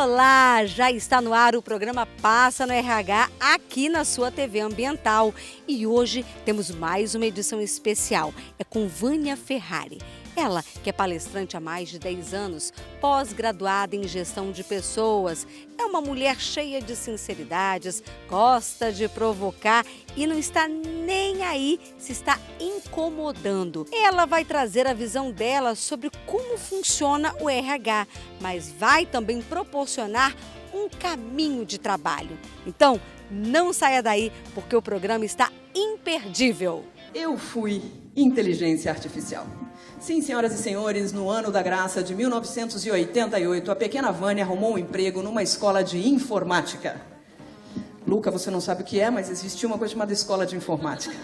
Olá, já está no ar o programa Passa no RH aqui na sua TV Ambiental. E hoje temos mais uma edição especial, é com Vânia Ferrari. Ela, que é palestrante há mais de 10 anos, pós-graduada em gestão de pessoas, é uma mulher cheia de sinceridades, gosta de provocar e não está nem aí se está incomodando. Ela vai trazer a visão dela sobre como funciona o RH, mas vai também proporcionar um caminho de trabalho. Então, não saia daí, porque o programa está imperdível. Eu fui inteligência artificial. Sim, senhoras e senhores, no ano da graça de 1988, a pequena Vânia arrumou um emprego numa escola de informática. Luca, você não sabe o que é, mas existia uma coisa chamada escola de informática,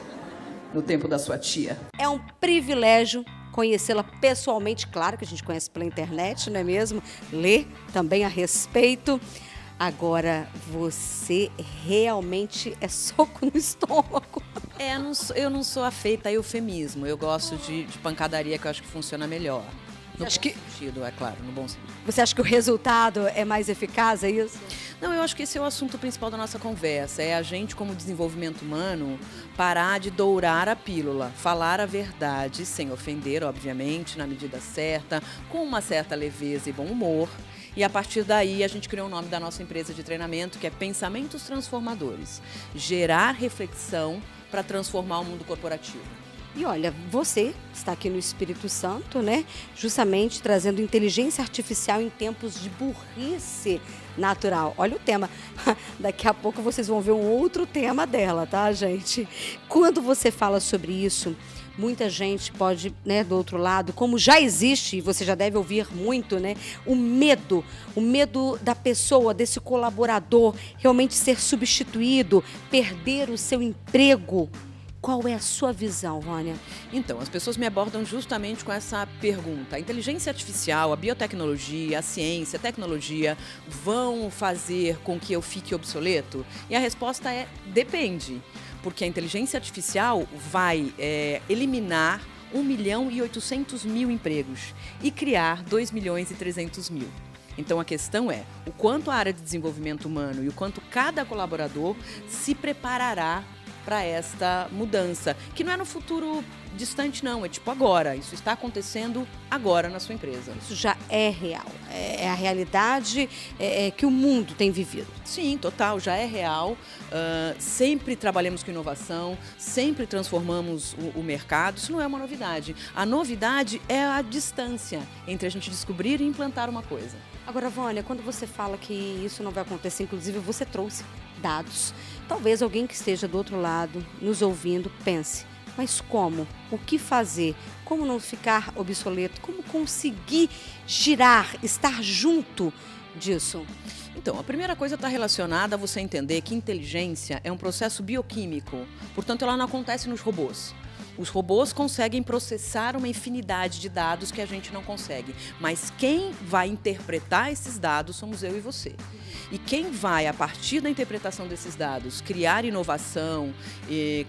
no tempo da sua tia. É um privilégio conhecê-la pessoalmente, claro que a gente conhece pela internet, não é mesmo? Lê também a respeito. Agora, você realmente é soco no estômago. Eu não sou afeita a eufemismo. Eu gosto de pancadaria, que eu acho que funciona melhor. No bom sentido, é claro, no bom sentido. Você acha que o resultado é mais eficaz, é isso? Não, eu acho que esse é o assunto principal da nossa conversa. É a gente, como desenvolvimento humano, parar de dourar a pílula. Falar a verdade, sem ofender, obviamente, na medida certa, com uma certa leveza e bom humor. E a partir daí a gente criou o nome da nossa empresa de treinamento, que é Pensamentos Transformadores. Gerar reflexão para transformar o mundo corporativo. E olha, você está aqui no Espírito Santo, né? Justamente trazendo inteligência artificial em tempos de burrice natural. Olha o tema. Daqui a pouco vocês vão ver um outro tema dela, tá, gente? Quando você fala sobre isso, muita gente pode, né, do outro lado, como já existe, e você já deve ouvir muito, né, o medo da pessoa, desse colaborador realmente ser substituído, perder o seu emprego. Qual é a sua visão, Vânia? Então, as pessoas me abordam justamente com essa pergunta. A inteligência artificial, a biotecnologia, a ciência, a tecnologia vão fazer com que eu fique obsoleto? E a resposta é depende. Porque a inteligência artificial vai eliminar 1.800.000 empregos e criar 2.300.000. Então a questão é o quanto a área de desenvolvimento humano e o quanto cada colaborador se preparará para esta mudança, que não é no futuro distante não, é tipo agora, isso está acontecendo agora na sua empresa. Isso já é real, é a realidade que o mundo tem vivido. Sim, total, já é real, sempre trabalhamos com inovação, sempre transformamos o mercado, isso não é uma novidade. A novidade é a distância entre a gente descobrir e implantar uma coisa. Agora, Vânia, quando você fala que isso não vai acontecer, inclusive você trouxe dados. Talvez alguém que esteja do outro lado, nos ouvindo, pense, mas como? O que fazer? Como não ficar obsoleto? Como conseguir girar, estar junto disso? Então, a primeira coisa está relacionada a você entender que inteligência é um processo bioquímico, portanto, ela não acontece nos robôs. Os robôs conseguem processar uma infinidade de dados que a gente não consegue, mas quem vai interpretar esses dados somos eu e você. E quem vai, a partir da interpretação desses dados, criar inovação,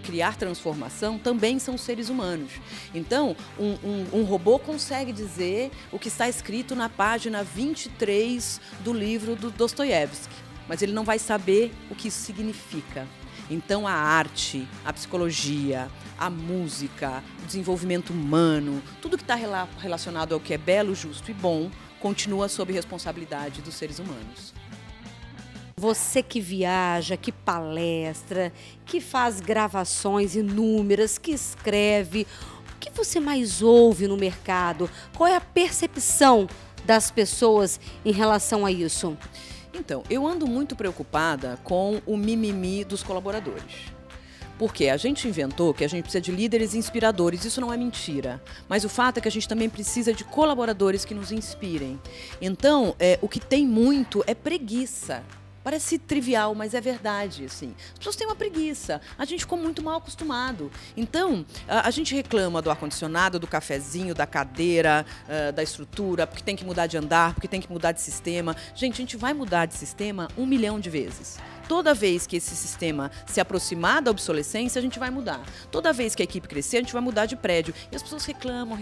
criar transformação, também são seres humanos. Então, um robô consegue dizer o que está escrito na página 23 do livro do Dostoiévski, mas ele não vai saber o que isso significa. Então, a arte, a psicologia, a música, o desenvolvimento humano, tudo que está relacionado ao que é belo, justo e bom, continua sob responsabilidade dos seres humanos. Você que viaja, que palestra, que faz gravações inúmeras, que escreve, o que você mais ouve no mercado? Qual é a percepção das pessoas em relação a isso? Então, eu ando muito preocupada com o mimimi dos colaboradores. Porque a gente inventou que a gente precisa de líderes inspiradores, isso não é mentira. Mas o fato é que a gente também precisa de colaboradores que nos inspirem. Então, o que tem muito é preguiça. Parece trivial, mas é verdade, assim. As pessoas têm uma preguiça. A gente ficou muito mal acostumado. Então, a gente reclama do ar-condicionado, do cafezinho, da cadeira, da estrutura, porque tem que mudar de andar, porque tem que mudar de sistema. Gente, a gente vai mudar de sistema 1 milhão de vezes. Toda vez que esse sistema se aproximar da obsolescência, a gente vai mudar. Toda vez que a equipe crescer, a gente vai mudar de prédio. E as pessoas reclamam.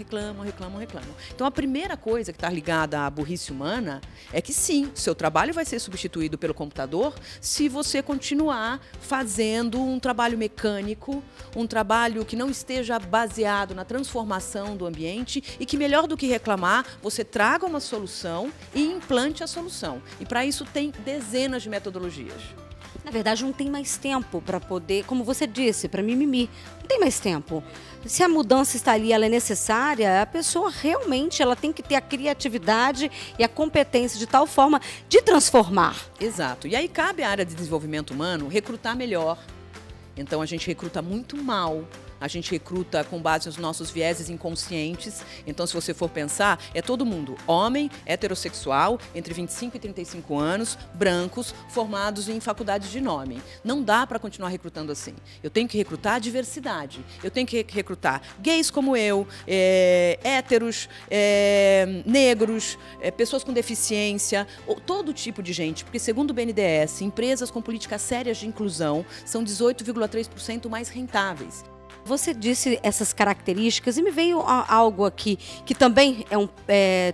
Então, a primeira coisa que está ligada à burrice humana é que, sim, seu trabalho vai ser substituído pelo computador se você continuar fazendo um trabalho mecânico, um trabalho que não esteja baseado na transformação do ambiente e que, melhor do que reclamar, você traga uma solução e implante a solução. E, para isso, tem dezenas de metodologias. Na verdade, não tem mais tempo para poder, como você disse, para mimimi. Não tem mais tempo. Se a mudança está ali, ela é necessária, a pessoa realmente ela tem que ter a criatividade e a competência de tal forma de transformar. Exato. E aí cabe à área de desenvolvimento humano recrutar melhor. Então, a gente recruta muito mal. A gente recruta com base nos nossos vieses inconscientes. Então, se você for pensar, é todo mundo, homem, heterossexual, entre 25 e 35 anos, brancos, formados em faculdades de nome. Não dá para continuar recrutando assim. Eu tenho que recrutar a diversidade. Eu tenho que recrutar gays como eu, héteros, negros, pessoas com deficiência, todo tipo de gente. Porque, segundo o BNDES, empresas com políticas sérias de inclusão são 18,3% mais rentáveis. Você disse essas características e me veio algo aqui que também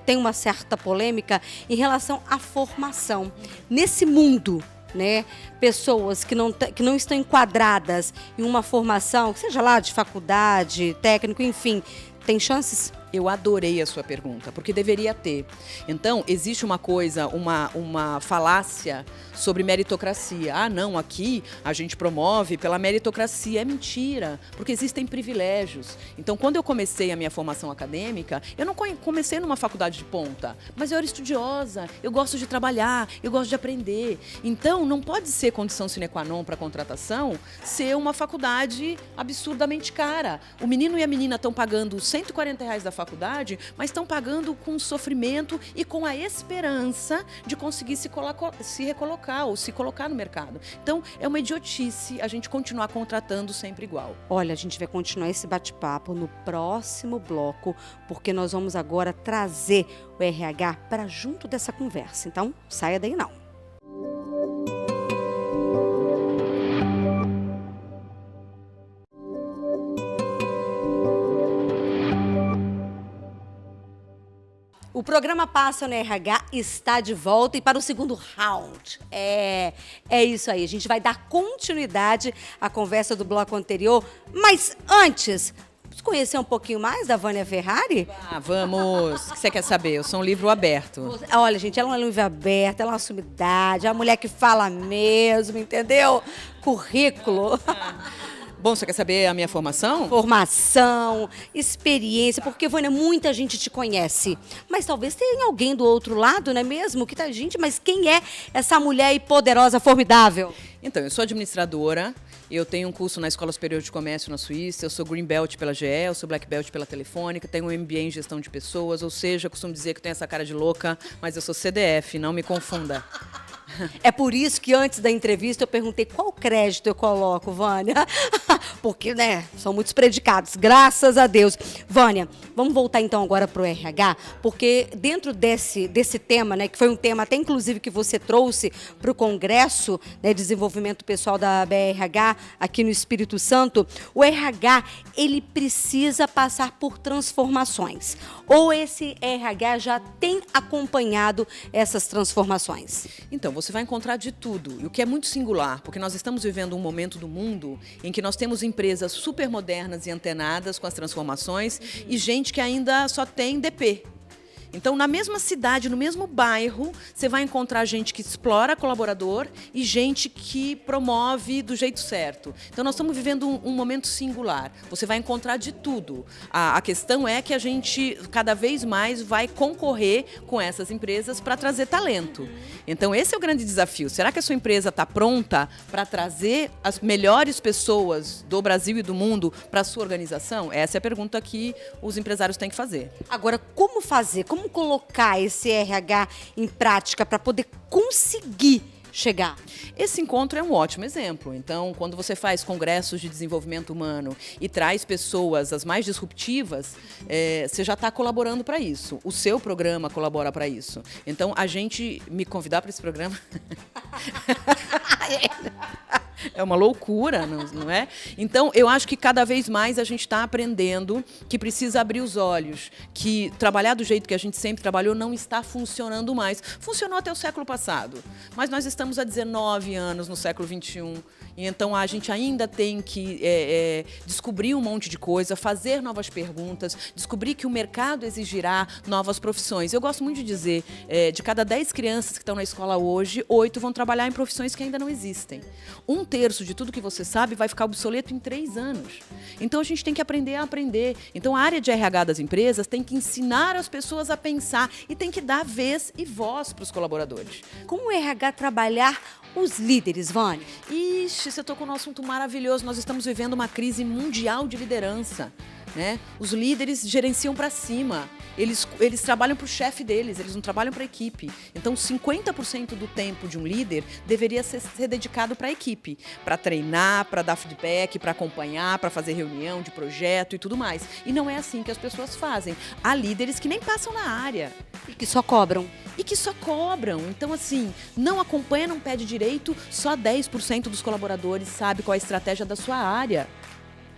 tem uma certa polêmica em relação à formação. Nesse mundo, né, pessoas que não estão enquadradas em uma formação, seja lá de faculdade, técnico, enfim, tem chances? Eu adorei a sua pergunta, porque deveria ter. Então, existe uma coisa, uma falácia sobre meritocracia. Ah, não, aqui a gente promove pela meritocracia. É mentira, porque existem privilégios. Então, quando eu comecei a minha formação acadêmica, eu não comecei numa faculdade de ponta, mas eu era estudiosa, eu gosto de trabalhar, eu gosto de aprender. Então, não pode ser condição sine qua non para contratação ser uma faculdade absurdamente cara. O menino e a menina estão pagando R$140 da faculdade, mas estão pagando com sofrimento e com a esperança de conseguir se recolocar ou se colocar no mercado. Então, é uma idiotice a gente continuar contratando sempre igual. Olha, a gente vai continuar esse bate-papo no próximo bloco, porque nós vamos agora trazer o RH para junto dessa conversa. Então, saia daí não. O programa Passa no RH está de volta e para o segundo round. É isso aí, a gente vai dar continuidade à conversa do bloco anterior, mas antes, vamos conhecer um pouquinho mais da Vânia Ferrari? Ah, vamos! O que você quer saber? Eu sou um livro aberto. Olha, gente, ela é um livro aberto, ela é uma sumidade, é uma mulher que fala mesmo, entendeu? Currículo. Bom, você quer saber a minha formação? Formação, experiência, porque, Vânia, muita gente te conhece. Mas talvez tenha alguém do outro lado, não é mesmo? Que tá, gente, mas quem é essa mulher aí poderosa, formidável? Então, eu sou administradora, eu tenho um curso na Escola Superior de Comércio na Suíça, eu sou Green Belt pela GE, eu sou Black Belt pela Telefônica, tenho um MBA em Gestão de Pessoas, ou seja, eu costumo dizer que eu tenho essa cara de louca, mas eu sou CDF, não me confunda. É por isso que antes da entrevista eu perguntei qual crédito eu coloco, Vânia. Porque, né, são muitos predicados, graças a Deus. Vânia, vamos voltar então agora para o RH, porque dentro desse tema, né, que foi um tema até inclusive que você trouxe para o Congresso, né, Desenvolvimento Pessoal da BRH aqui no Espírito Santo, o RH, ele precisa passar por transformações. Ou esse RH já tem acompanhado essas transformações? Então, você vai encontrar de tudo, e o que é muito singular, porque nós estamos vivendo um momento do mundo em que nós temos empresas super modernas e antenadas com as transformações e gente que ainda só tem DP. Então, na mesma cidade, no mesmo bairro, você vai encontrar gente que explora colaborador e gente que promove do jeito certo. Então, nós estamos vivendo um momento singular. Você vai encontrar de tudo. A questão é que a gente, cada vez mais, vai concorrer com essas empresas para trazer talento. Então, esse é o grande desafio. Será que a sua empresa está pronta para trazer as melhores pessoas do Brasil e do mundo para a sua organização? Essa é a pergunta que os empresários têm que fazer. Agora, como fazer? Como colocar esse RH em prática para poder conseguir chegar? Esse encontro é um ótimo exemplo. Então, quando você faz congressos de desenvolvimento humano e traz pessoas as mais disruptivas, você já está colaborando para isso. O seu programa colabora para isso. Então, a gente me convidar para esse programa é uma loucura, não é? Então, eu acho que cada vez mais a gente está aprendendo que precisa abrir os olhos, que trabalhar do jeito que a gente sempre trabalhou não está funcionando mais. Funcionou até o século passado, mas nós estamos há 19 anos no século XXI. E então a gente ainda tem que descobrir um monte de coisa, fazer novas perguntas, descobrir que o mercado exigirá novas profissões. Eu gosto muito de dizer, de cada 10 crianças que estão na escola hoje, 8 vão trabalhar em profissões que ainda não existem. 1/3 de tudo que você sabe vai ficar obsoleto em 3 anos. Então a gente tem que aprender a aprender. Então a área de RH das empresas tem que ensinar as pessoas a pensar e tem que dar vez e voz para os colaboradores. Como o RH trabalhar os líderes, Vânia? Ixi, você tocou num assunto maravilhoso. Nós estamos vivendo uma crise mundial de liderança, né? Os líderes gerenciam para cima. Eles trabalham para o chefe deles, eles não trabalham para a equipe. Então, 50% do tempo de um líder deveria ser dedicado para a equipe, para treinar, para dar feedback, para acompanhar, para fazer reunião de projeto e tudo mais. E não é assim que as pessoas fazem. Há líderes que nem passam na área. E que só cobram. Então, assim, não acompanha, não pede direito, só 10% dos colaboradores sabe qual é a estratégia da sua área.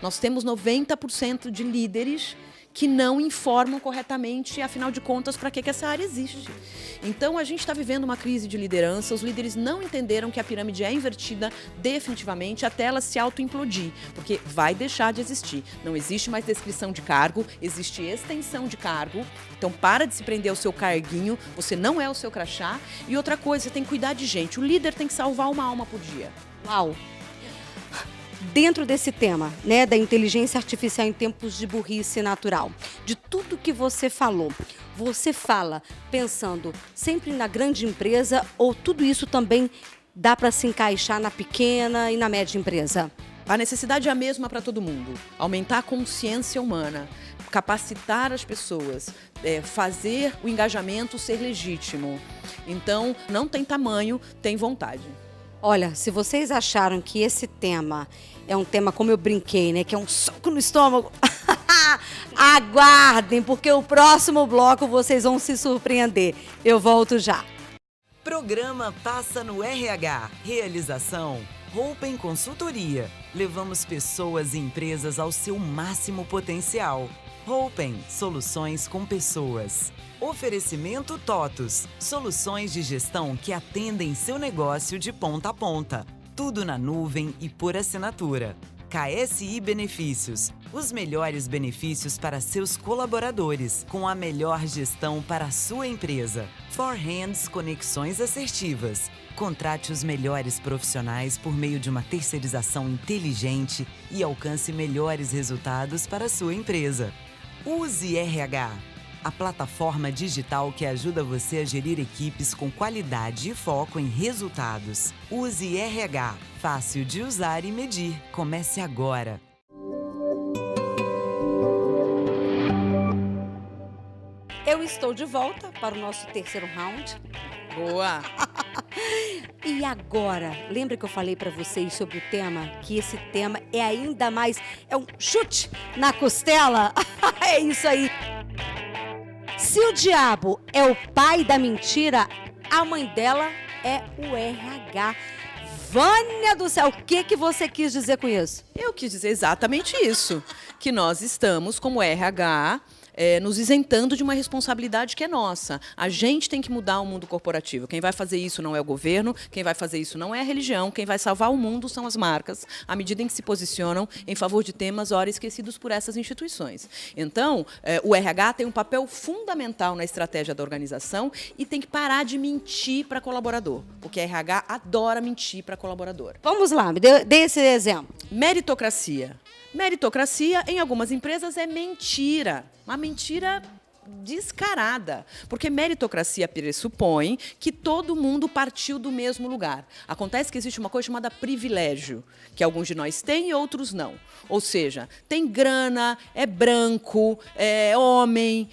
Nós temos 90% de líderes que não informam corretamente, afinal de contas, para que essa área existe. Então, a gente está vivendo uma crise de liderança, os líderes não entenderam que a pirâmide é invertida definitivamente até ela se auto-implodir, porque vai deixar de existir. Não existe mais descrição de cargo, existe extensão de cargo. Então, para de se prender ao seu carguinho, você não é o seu crachá. E outra coisa, você tem que cuidar de gente. O líder tem que salvar uma alma por dia. Uau! Dentro desse tema, né, da inteligência artificial em tempos de burrice natural, de tudo que você falou, você fala pensando sempre na grande empresa ou tudo isso também dá para se encaixar na pequena e na média empresa? A necessidade é a mesma para todo mundo. Aumentar a consciência humana, capacitar as pessoas, fazer o engajamento ser legítimo. Então, não tem tamanho, tem vontade. Olha, se vocês acharam que esse tema é um tema, como eu brinquei, né, que é um soco no estômago, aguardem, porque o próximo bloco vocês vão se surpreender. Eu volto já. Programa Passa no RH. Realização Roupen Consultoria. Levamos pessoas e empresas ao seu máximo potencial. Roupen, soluções com pessoas. Oferecimento TOTUS, soluções de gestão que atendem seu negócio de ponta a ponta. Tudo na nuvem e por assinatura. KSI Benefícios, os melhores benefícios para seus colaboradores, com a melhor gestão para a sua empresa. Forhands Conexões Assertivas. Contrate os melhores profissionais por meio de uma terceirização inteligente e alcance melhores resultados para a sua empresa. Use RH, a plataforma digital que ajuda você a gerir equipes com qualidade e foco em resultados. Use RH, fácil de usar e medir. Comece agora. Eu estou de volta para o nosso terceiro round. Boa! E agora, lembra que eu falei para vocês sobre o tema? Que esse tema é ainda mais, é um chute na costela? É isso aí. Se o diabo é o pai da mentira, a mãe dela é o RH. Vânia do céu, o que você quis dizer com isso? Eu quis dizer exatamente isso, que nós estamos, como RH, nos isentando de uma responsabilidade que é nossa. A gente tem que mudar o mundo corporativo. Quem vai fazer isso não é o governo, quem vai fazer isso não é a religião, quem vai salvar o mundo são as marcas, à medida em que se posicionam em favor de temas ora esquecidos por essas instituições. Então, o RH tem um papel fundamental na estratégia da organização e tem que parar de mentir para colaborador, porque a RH adora mentir para colaborador. Vamos lá, me dê esse exemplo. Meritocracia. Meritocracia, em algumas empresas, é mentira. Uma mentira descarada, porque meritocracia pressupõe que todo mundo partiu do mesmo lugar. Acontece que existe uma coisa chamada privilégio, que alguns de nós têm e outros não. Ou seja, tem grana, é branco, é homem,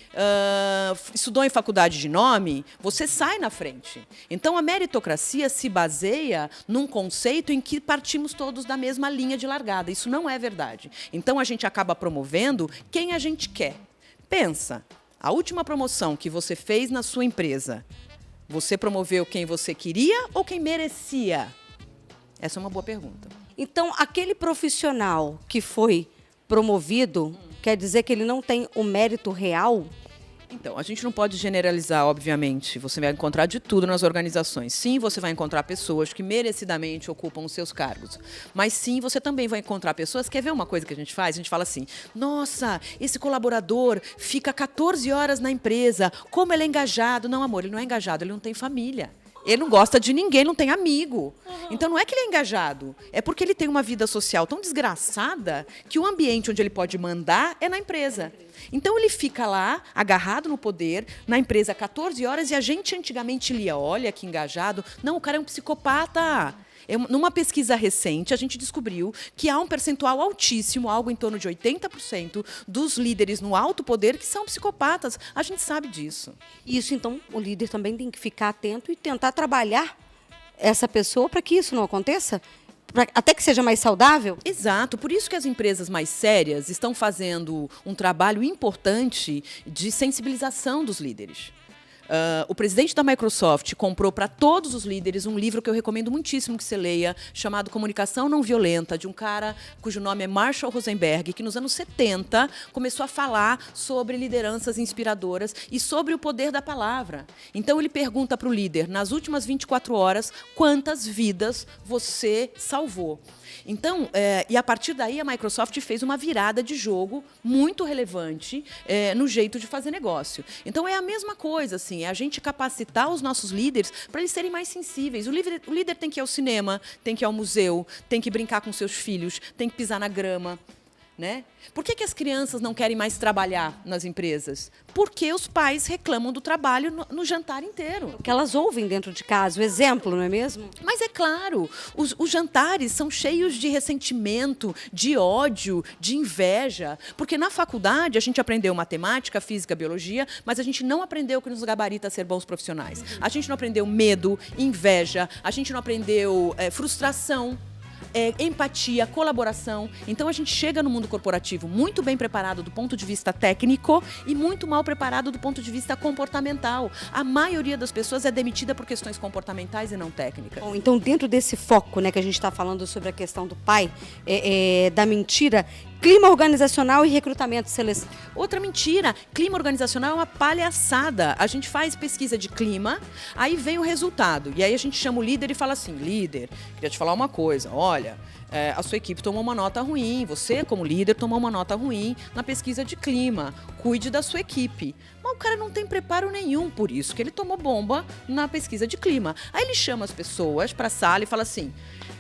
estudou em faculdade de nome, você sai na frente. Então, a meritocracia se baseia num conceito em que partimos todos da mesma linha de largada. Isso não é verdade. Então, a gente acaba promovendo quem a gente quer. Pensa, a última promoção que você fez na sua empresa, você promoveu quem você queria ou quem merecia? Essa é uma boa pergunta. Então, aquele profissional que foi promovido, quer dizer que ele não tem o mérito real? Então, a gente não pode generalizar, obviamente. Você vai encontrar de tudo nas organizações. Sim, você vai encontrar pessoas que merecidamente ocupam os seus cargos. Mas sim, você também vai encontrar pessoas... Quer ver uma coisa que a gente faz? A gente fala assim, nossa, esse colaborador fica 14 horas na empresa. Como ele é engajado? Não, amor, ele não é engajado, ele não tem família. Ele não gosta de ninguém, não tem amigo. Então, não é que ele é engajado. É porque ele tem uma vida social tão desgraçada que o ambiente onde ele pode mandar é na empresa. Então, ele fica lá, agarrado no poder, na empresa 14 horas, e a gente antigamente lia, olha que engajado. Não, o cara é um psicopata. Numa pesquisa recente, a gente descobriu que há um percentual altíssimo, algo em torno de 80% dos líderes no alto poder que são psicopatas. A gente sabe disso. Isso, então, o líder também tem que ficar atento e tentar trabalhar essa pessoa para que isso não aconteça? Até que seja mais saudável? Exato. Por isso que as empresas mais sérias estão fazendo um trabalho importante de sensibilização dos líderes. O presidente da Microsoft comprou para todos os líderes um livro que eu recomendo muitíssimo que você leia, chamado Comunicação Não Violenta, de um cara cujo nome é Marshall Rosenberg, que nos anos 70 começou a falar sobre lideranças inspiradoras e sobre o poder da palavra. Então, ele pergunta para o líder, nas últimas 24 horas, quantas vidas você salvou? Então, e a partir daí, a Microsoft fez uma virada de jogo muito relevante no jeito de fazer negócio. Então, é a mesma coisa, assim, é a gente capacitar os nossos líderes para eles serem mais sensíveis. O líder tem que ir ao cinema, tem que ir ao museu, tem que brincar com seus filhos, tem que pisar na grama. Né? Por que as crianças não querem mais trabalhar nas empresas? Porque os pais reclamam do trabalho no jantar inteiro. Porque elas ouvem dentro de casa, o exemplo, não é mesmo? Mas é claro, os jantares são cheios de ressentimento, de ódio, de inveja. Porque na faculdade a gente aprendeu matemática, física, biologia, mas a gente não aprendeu que nos gabarita ser bons profissionais. A gente não aprendeu medo, inveja, a gente não aprendeu frustração. Empatia, colaboração. Então, a gente chega no mundo corporativo muito bem preparado do ponto de vista técnico e muito mal preparado do ponto de vista comportamental. A maioria das pessoas é demitida por questões comportamentais e não técnicas. Bom, então, dentro desse foco, né, que a gente está falando sobre a questão do pai, da mentira, clima organizacional e recrutamento e seleção. Outra mentira, clima organizacional é uma palhaçada. A gente faz pesquisa de clima, aí vem o resultado. E aí a gente chama o líder e fala assim, líder, queria te falar uma coisa, olha, a sua equipe tomou uma nota ruim, você como líder tomou uma nota ruim na pesquisa de clima, cuide da sua equipe. Mas o cara não tem preparo nenhum, por isso que ele tomou bomba na pesquisa de clima. Aí ele chama as pessoas para a sala e fala assim,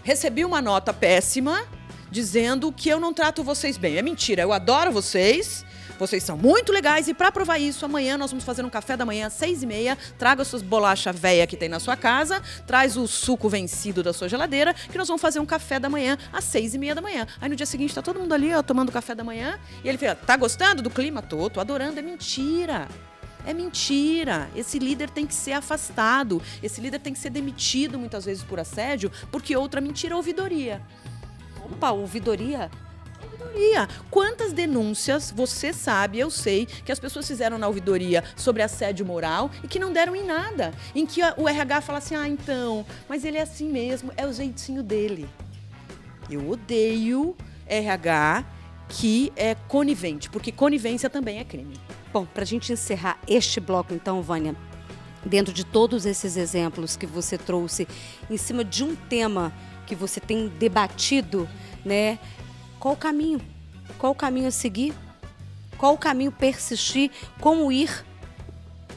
recebi uma nota péssima, dizendo que eu não trato vocês bem. É mentira, eu adoro vocês, vocês são muito legais e para provar isso, amanhã nós vamos fazer um café da manhã às 6h30, traga as suas bolachas velhas que tem na sua casa, traz o suco vencido da sua geladeira, que nós vamos fazer um café da manhã às 6h30 da manhã. Aí no dia seguinte tá todo mundo ali, ó, tomando café da manhã, e ele fala, tá gostando do clima? Tô adorando, é mentira. É mentira. Esse líder tem que ser afastado, esse líder tem que ser demitido muitas vezes por assédio, porque outra mentira é ouvidoria. Opa, ouvidoria? Ouvidoria. Quantas denúncias você sabe, eu sei, que as pessoas fizeram na ouvidoria sobre assédio moral e que não deram em nada? Em que o RH fala assim, então, mas ele é assim mesmo, é o jeitinho dele. Eu odeio RH que é conivente, porque conivência também é crime. Bom, para a gente encerrar este bloco, então, Vânia, dentro de todos esses exemplos que você trouxe, em cima de um tema que você tem debatido, né? Qual o caminho? Qual o caminho a seguir? Qual o caminho persistir? Como ir?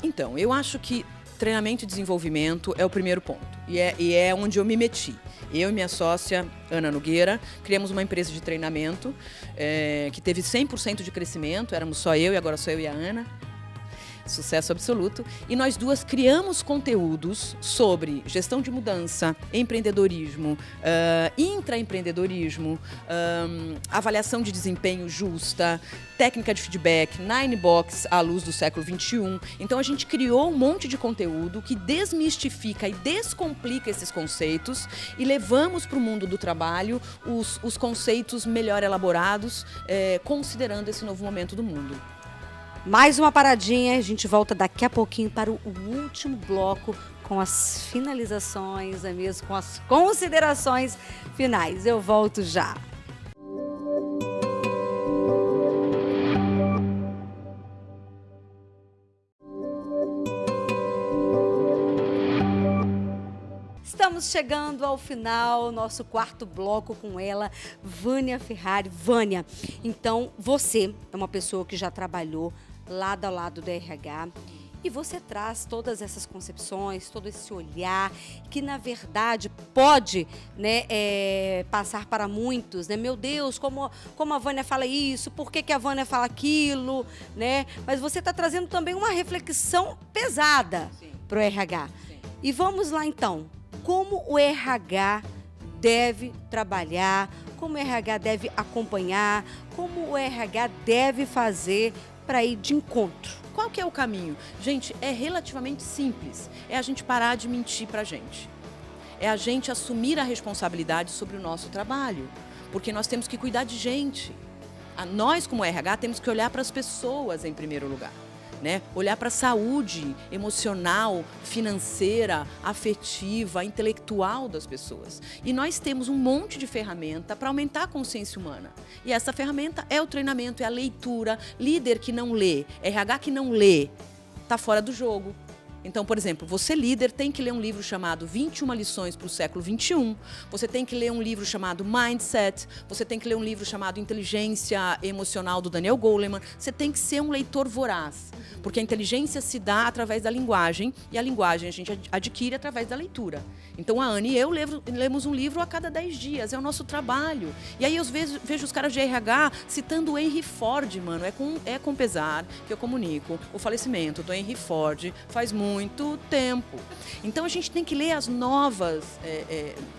Então, eu acho que treinamento e desenvolvimento é o primeiro ponto. E é onde eu me meti. Eu e minha sócia, Ana Nogueira, criamos uma empresa de treinamento que teve 100% de crescimento. Éramos só eu e agora sou eu e a Ana. Sucesso absoluto. E nós duas criamos conteúdos sobre gestão de mudança, empreendedorismo, intraempreendedorismo, avaliação de desempenho justa, técnica de feedback, 9box à luz do século XXI. Então a gente criou um monte de conteúdo que desmistifica e descomplica esses conceitos e levamos para o mundo do trabalho os conceitos melhor elaborados, considerando esse novo momento do mundo. Mais uma paradinha, a gente volta daqui a pouquinho para o último bloco com as finalizações, é mesmo, com as considerações finais. Eu volto já. Estamos chegando ao final, nosso quarto bloco com ela, Vânia Ferrari. Vânia, então você é uma pessoa que já trabalhou lado a lado do RH e você traz todas essas concepções, todo esse olhar que, na verdade, pode, né, passar para muitos, né? Meu Deus, como a Vânia fala isso, por que a Vânia fala aquilo, né? Mas você está trazendo também uma reflexão pesada para o RH. Sim. E vamos lá, então. Como o RH deve trabalhar, como o RH deve acompanhar, como o RH deve fazer para ir de encontro. Qual que é o caminho? Gente, é relativamente simples. É a gente parar de mentir pra gente. É a gente assumir a responsabilidade sobre o nosso trabalho. Porque nós temos que cuidar de gente. Nós, como RH, temos que olhar para as pessoas em primeiro lugar. Né? Olhar para a saúde emocional, financeira, afetiva, intelectual das pessoas. E nós temos um monte de ferramenta para aumentar a consciência humana. E essa ferramenta é o treinamento, é a leitura. Líder que não lê, RH que não lê, está fora do jogo. Então, por exemplo, você líder tem que ler um livro chamado 21 lições para o século XXI, você tem que ler um livro chamado Mindset, você tem que ler um livro chamado Inteligência Emocional do Daniel Goleman, você tem que ser um leitor voraz, porque a inteligência se dá através da linguagem e a linguagem a gente adquire através da leitura. Então a Ana e eu lemos um livro a cada 10 dias, é o nosso trabalho. E aí eu vejo os caras de RH citando o Henry Ford, mano, é com pesar que eu comunico o falecimento do Henry Ford faz muito tempo. Então a gente tem que ler as novas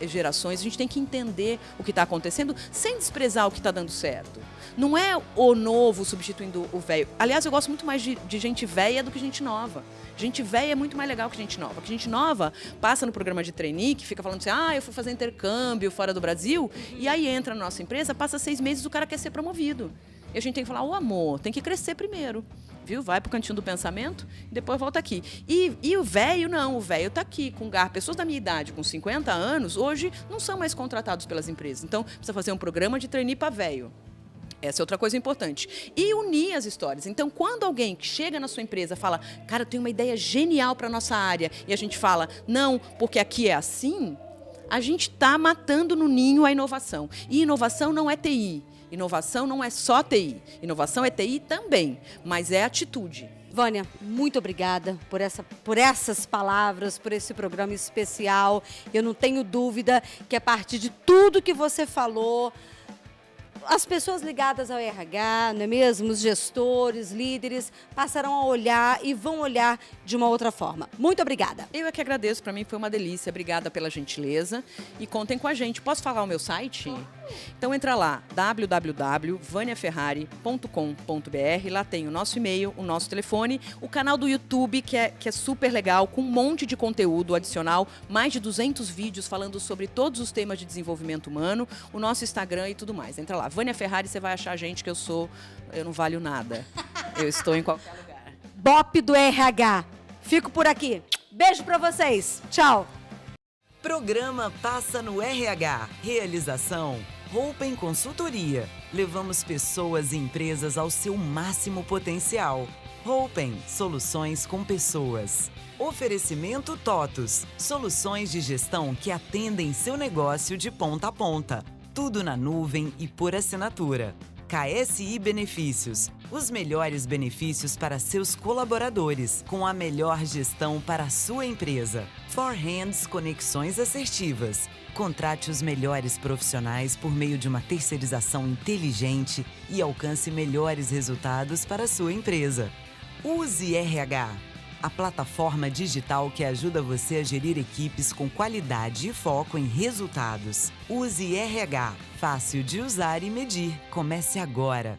gerações, a gente tem que entender o que está acontecendo sem desprezar o que está dando certo. Não é o novo substituindo o velho. Aliás, eu gosto muito mais de gente velha do que gente nova. Gente velha é muito mais legal que gente nova. Porque gente nova passa no programa de trainee, que fica falando assim, eu fui fazer intercâmbio fora do Brasil, e aí entra na nossa empresa, passa 6 meses, o cara quer ser promovido. E a gente tem que falar, amor, tem que crescer primeiro. Viu? Vai pro cantinho do pensamento e depois volta aqui. E o velho, não. O velho tá aqui com garra. Pessoas da minha idade, com 50 anos, hoje não são mais contratados pelas empresas. Então, precisa fazer um programa de trainee para velho. Essa é outra coisa importante. E unir as histórias. Então, quando alguém que chega na sua empresa fala, cara, eu tenho uma ideia genial para nossa área, e a gente fala, não, porque aqui é assim, a gente está matando no ninho a inovação. E inovação não é TI. Inovação não é só TI. Inovação é TI também, mas é atitude. Vânia, muito obrigada por essas palavras, por esse programa especial. Eu não tenho dúvida que a partir de tudo que você falou, as pessoas ligadas ao RH, não é mesmo? Os gestores, líderes, passarão a olhar e vão olhar de uma outra forma. Muito obrigada. Eu é que agradeço, para mim foi uma delícia. Obrigada pela gentileza e contem com a gente. Posso falar o meu site? Então entra lá, www.vaniaferrari.com.br. Lá tem o nosso e-mail, o nosso telefone, o canal do YouTube, que é super legal, com um monte de conteúdo adicional, mais de 200 vídeos falando sobre todos os temas de desenvolvimento humano, o nosso Instagram e tudo mais. Entra lá, Vânia Ferrari, você vai achar a gente que eu não valho nada. Eu estou em qualquer lugar. BOP do RH. Fico por aqui. Beijo pra vocês. Tchau. Programa Passa no RH. Realização Roupen Consultoria. Levamos pessoas e empresas ao seu máximo potencial. Roupen, soluções com pessoas. Oferecimento TOTUS, soluções de gestão que atendem seu negócio de ponta a ponta. Tudo na nuvem e por assinatura. KSI Benefícios, os melhores benefícios para seus colaboradores, com a melhor gestão para a sua empresa. Forhands Conexões Assertivas. Contrate os melhores profissionais por meio de uma terceirização inteligente e alcance melhores resultados para a sua empresa. Use RH, a plataforma digital que ajuda você a gerir equipes com qualidade e foco em resultados. Use RH, fácil de usar e medir. Comece agora.